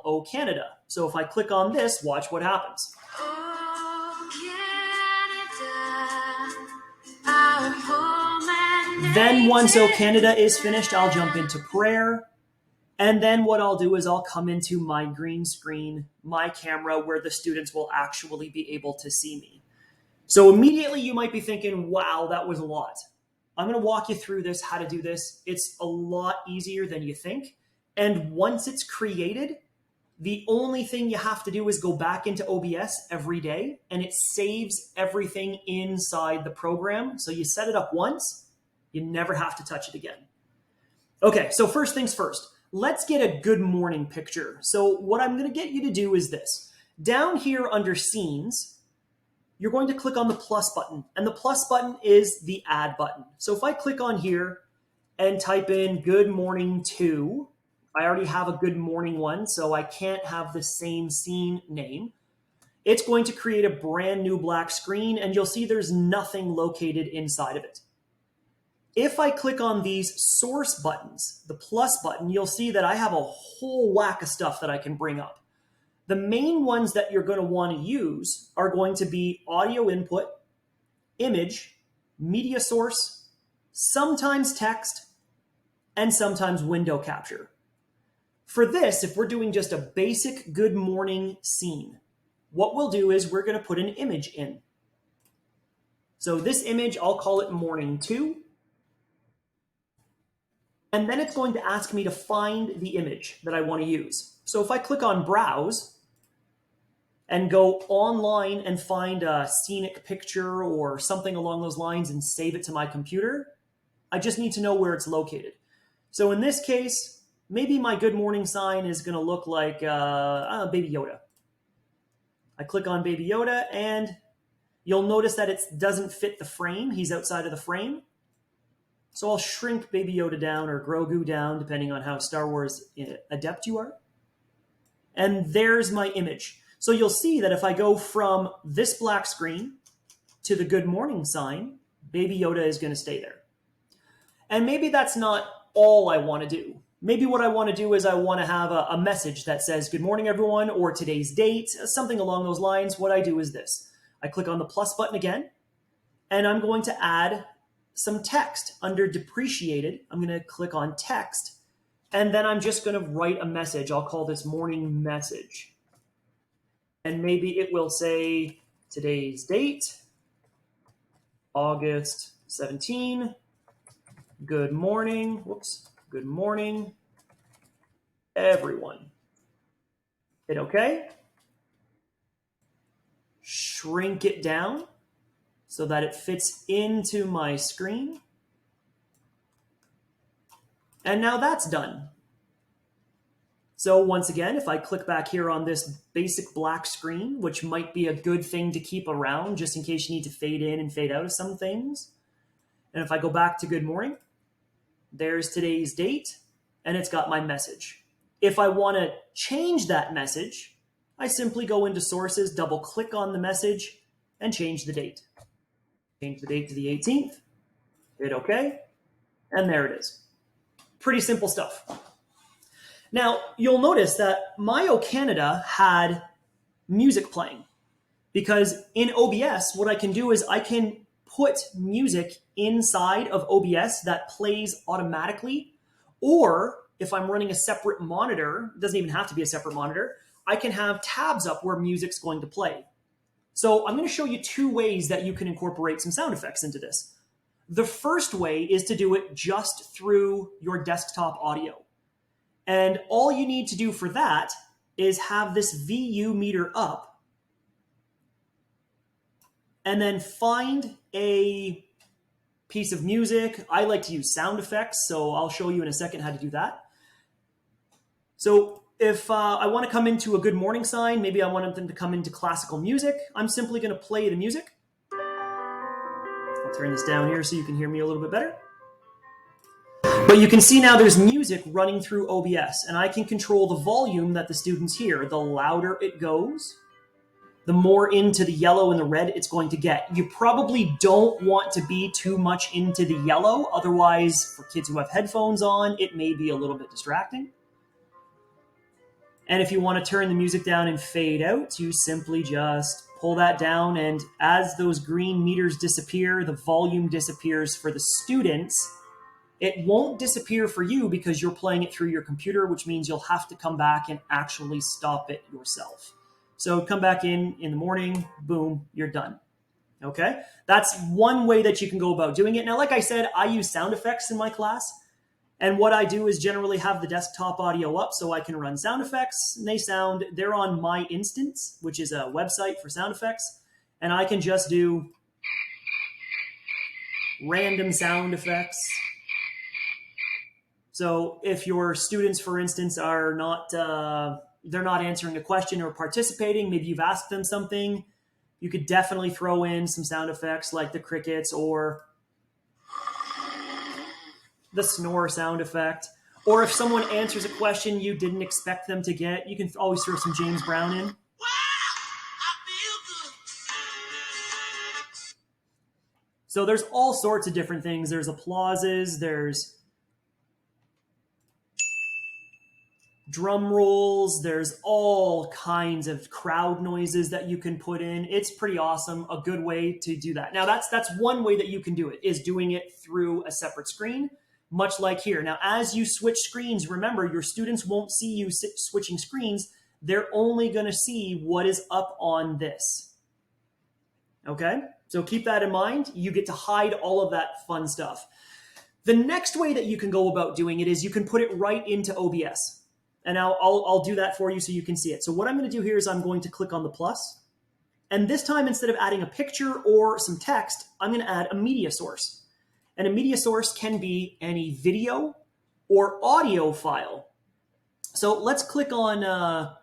called O Canada. So if I click on this, watch what happens. Then once O Canada is finished, I'll jump into prayer. And then what I'll do is I'll come into my green screen, my camera, where the students will actually be able to see me. So immediately you might be thinking, wow, that was a lot. I'm going to walk you through this, how to do this. It's a lot easier than you think. And once it's created, the only thing you have to do is go back into OBS every day, and it saves everything inside the program. So you set it up once, you never have to touch it again. Okay, so first things first, let's get a good morning picture. So what I'm going to get you to do is this. Down here under scenes, you're going to click on the plus button, and the plus button is the add button. So if I click on here and type in good morning to, I already have a good morning one, so I can't have the same scene name. It's going to create a brand new black screen, and you'll see there's nothing located inside of it. If I click on these source buttons, the plus button, you'll see that I have a whole whack of stuff that I can bring up. The main ones that you're going to want to use are going to be audio input, image, media source, sometimes text, and sometimes window capture. For this, if we're doing just a basic good morning scene, what we'll do is we're going to put an image in. So this image, I'll call it morning 2. And then it's going to ask me to find the image that I want to use. So if I click on browse and go online and find a scenic picture or something along those lines and save it to my computer, I just need to know where it's located. So in this case, maybe my good morning sign is going to look like Baby Yoda. I click on Baby Yoda and you'll notice that it doesn't fit the frame. He's outside of the frame. So I'll shrink Baby Yoda down or Grogu down, depending on how Star Wars adept you are. And there's my image. So you'll see that if I go from this black screen to the good morning sign, Baby Yoda is going to stay there. And maybe that's not all I want to do. Maybe what I want to do is I want to have a message that says, good morning, everyone, or today's date, something along those lines. What I do is this. I click on the plus button again, and I'm going to add some text under depreciated. I'm going to click on text, and then I'm just going to write a message. I'll call this morning message. And maybe it will say today's date, August 17, good morning, good morning, everyone. Hit OK. Shrink it down so that it fits into my screen. And now that's done. So once again, if I click back here on this basic black screen, which might be a good thing to keep around just in case you need to fade in and fade out of some things. And if I go back to good morning, there's today's date, and it's got my message. If I want to change that message, I simply go into sources, double click on the message, and change the date. Change the date to the 18th, hit OK, and there it is. Pretty simple stuff. Now, you'll notice that my O Canada had music playing because in OBS, what I can do is I can put music inside of OBS that plays automatically, or if I'm running a separate monitor, it doesn't even have to be a separate monitor, I can have tabs up where music's going to play. So I'm going to show you 2 ways that you can incorporate some sound effects into this. The first way is to do it just through your desktop audio. And all you need to do for that is have this VU meter up and then find a piece of music. I like to use sound effects, so I'll show you in a second how to do that. So if I want to come into a good morning sign, maybe I want them to come into classical music, I'm simply going to play the music. I'll turn this down here so you can hear me a little bit better. But you can see now there's music running through OBS, and I can control the volume that the students hear. The louder it goes, the more into the yellow and the red it's going to get. You probably don't want to be too much into the yellow. Otherwise, for kids who have headphones on, it may be a little bit distracting. And if you want to turn the music down and fade out, you simply just pull that down. And as those green meters disappear, the volume disappears for the students. It won't disappear for you because you're playing it through your computer, which means you'll have to come back and actually stop it yourself. So come back in the morning, boom, you're done. Okay? That's one way that you can go about doing it. Now, like I said, I use sound effects in my class. And what I do is generally have the desktop audio up so I can run sound effects. And they're on My Instance, which is a website for sound effects. And I can just do random sound effects. So if your students, for instance, are not, they're not answering a question or participating, maybe you've asked them something, you could definitely throw in some sound effects like the crickets or the snore sound effect. Or if someone answers a question you didn't expect them to get, you can always throw some James Brown in. So there's all sorts of different things. There's applauses, there's drum rolls, there's all kinds of crowd noises that you can put in. It's pretty awesome, a good way to do that. Now that's one way that you can do it, is doing it through a separate screen, much like here. Now as you switch screens, remember your students won't see you switching screens. They're only going to see what is up on this. Okay? So keep that in mind. You get to hide all of that fun stuff. The next way that you can go about doing it is you can put it right into OBS. And now I'll do that for you so you can see it. So what I'm going to do here is I'm going to click on the plus. And this time, instead of adding a picture or some text, I'm going to add a media source. And a media source can be any video or audio file. So let's click on, I'm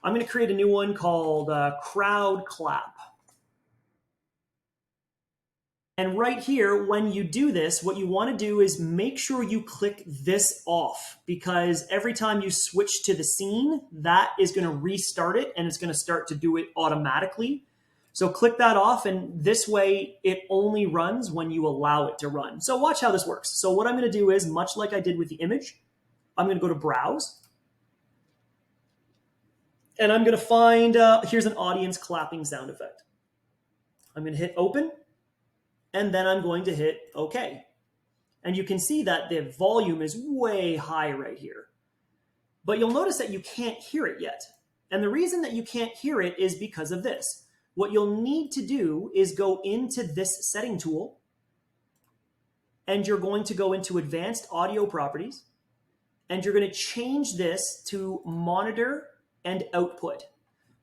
going to create a new one called Crowd Clap. And right here, when you do this, what you want to do is make sure you click this off, because every time you switch to the scene, that is going to restart it and it's going to start to do it automatically. So click that off, and this way it only runs when you allow it to run. So watch how this works. So what I'm going to do is, much like I did with the image, I'm going to go to Browse. And I'm going to find, here's an audience clapping sound effect. I'm going to hit Open. And then I'm going to hit OK. And you can see that the volume is way high right here. But you'll notice that you can't hear it yet. And the reason that you can't hear it is because of this. What you'll need to do is go into this setting tool, and you're going to go into Advanced Audio Properties, and you're going to change this to Monitor and Output.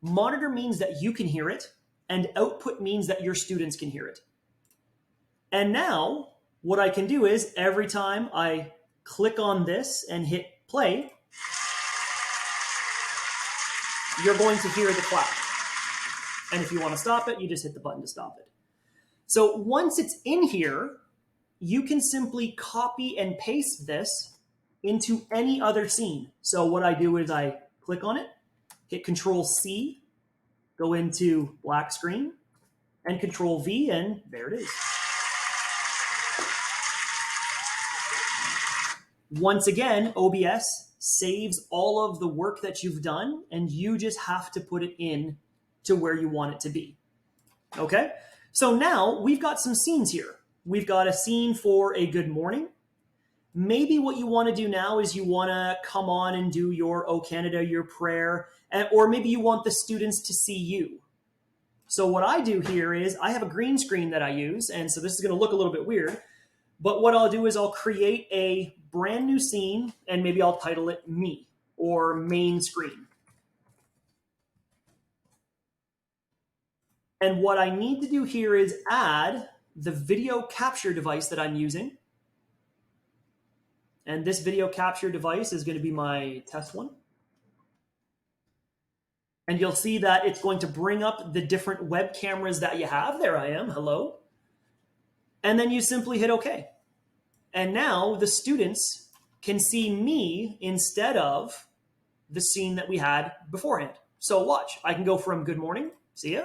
Monitor means that you can hear it, and Output means that your students can hear it. And now what I can do is every time I click on this and hit play, you're going to hear the clap. And if you want to stop it, you just hit the button to stop it. So once it's in here, you can simply copy and paste this into any other scene. So what I do is I click on it, hit Control-C, go into black screen, and Control-V, and there it is. Once again, OBS saves all of the work that you've done, and you just have to put it in to where you want it to be. Okay? So now we've got some scenes here. We've got a scene for a good morning. Maybe what you want to do now is you want to come on and do your O Canada, your prayer, or maybe you want the students to see you. So what I do here is I have a green screen that I use, and so this is going to look a little bit weird. But what I'll do is I'll create a brand new scene, and maybe I'll title it Me or Main Screen. And what I need to do here is add the video capture device that I'm using. And this video capture device is going to be my test one. And you'll see that it's going to bring up the different web cameras that you have. There I am. Hello. And then you simply hit OK. And now the students can see me instead of the scene that we had beforehand. So watch. I can go from good morning, see ya,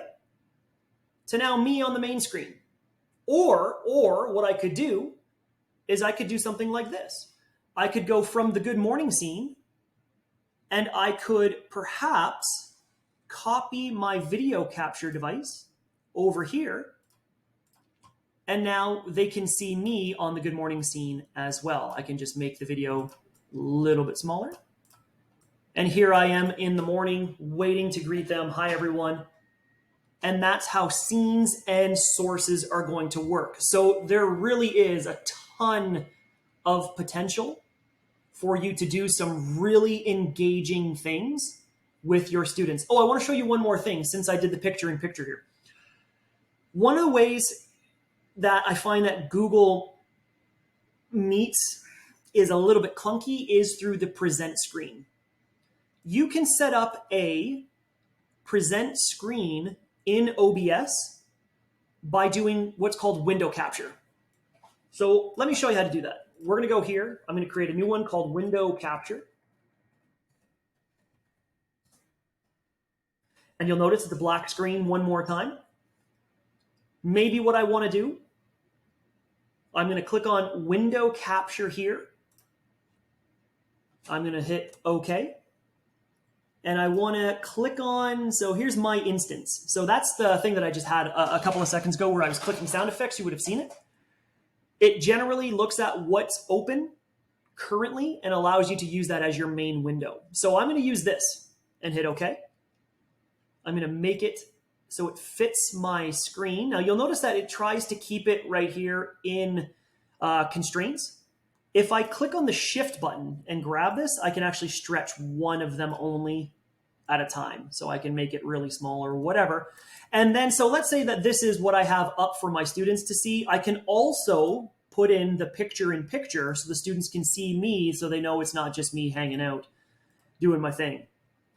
to now me on the main screen. Or what I could do is I could do something like this. I could go from the good morning scene And I could perhaps copy my video capture device over here. And now they can see me on the good morning scene as well. I can just make the video a little bit smaller. And here I am in the morning waiting to greet them. Hi, everyone. And that's how scenes and sources are going to work. So there really is a ton of potential for you to do some really engaging things with your students. Oh, I want to show you one more thing since I did the picture-in-picture here. One of the ways that I find that Google Meets is a little bit clunky is through the present screen. You can set up a present screen in OBS by doing what's called window capture. So let me show you how to do that. We're going to go here. I'm going to create a new one called window capture. And you'll notice the black screen one more time. Maybe what I want to do, I'm going to click on window capture here. I'm going to hit OK. And I want to click on, so here's my instance. So that's the thing that I just had a couple of seconds ago where I was clicking sound effects. You would have seen it. It generally looks at what's open currently and allows you to use that as your main window. So I'm going to use this and hit OK. I'm going to make it so it fits my screen. Now you'll notice that it tries to keep it right here in constraints. If I click on the shift button and grab this, I can actually stretch one of them only at a time. So I can make it really small or whatever. And then, so let's say that this is what I have up for my students to see. I can also put in the picture-in-picture so the students can see me so they know it's not just me hanging out doing my thing.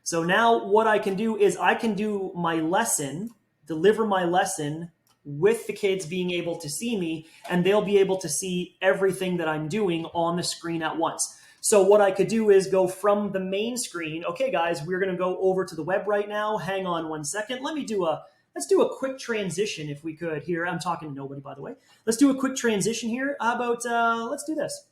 So now what I can do is I can do my lesson, deliver my lesson with the kids being able to see me, and they'll be able to see everything that I'm doing on the screen at once. So what I could do is go from the main screen. Okay, guys, we're going to go over to the web right now. Hang on one second. Let's do a quick transition if we could here. I'm talking to nobody, by the way. Let's do a quick transition here. How about, let's do this.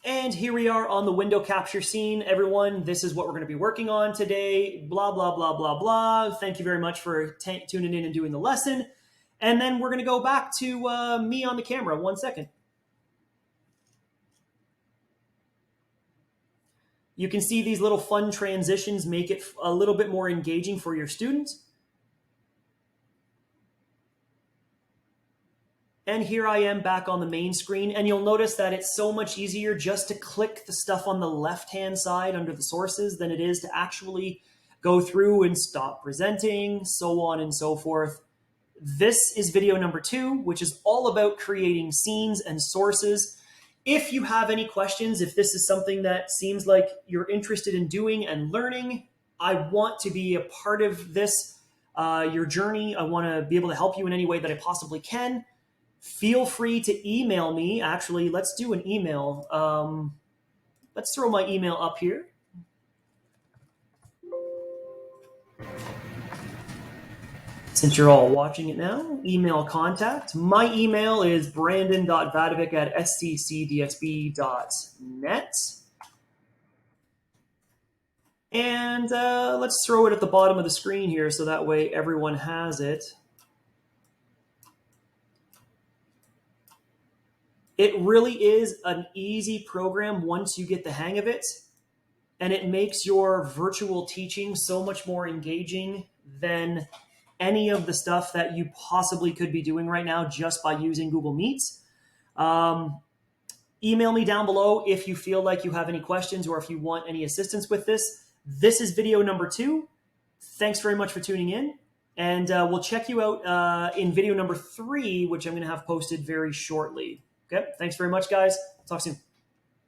And here we are on the window capture scene. Everyone, this is what we're going to be working on today. Blah, blah, blah, blah, blah. Thank you very much for tuning in and doing the lesson. And then we're going to go back to me on the camera. 1 second. You can see these little fun transitions make it a little bit more engaging for your students. And here I am back on the main screen, and you'll notice that it's so much easier just to click the stuff on the left-hand side under the sources than it is to actually go through and stop presenting, so on and so forth. This is video number 2, which is all about creating scenes and sources. If you have any questions, if this is something that seems like you're interested in doing and learning, I want to be a part of this, your journey. I want to be able to help you in any way that I possibly can. Feel free to email me. Actually, let's do an email. Let's throw my email up here. Since you're all watching it now, email contact. My email is brandon.vadovic@sccdsb.net. And let's throw it at the bottom of the screen here so that way everyone has it. It really is an easy program once you get the hang of it, and it makes your virtual teaching so much more engaging than any of the stuff that you possibly could be doing right now just by using Google Meets. Email me down below if you feel like you have any questions or if you want any assistance with this. This is video number 2. Thanks very much for tuning in. And we'll check you out in video number 3, which I'm going to have posted very shortly. Okay, thanks very much, guys. Talk soon.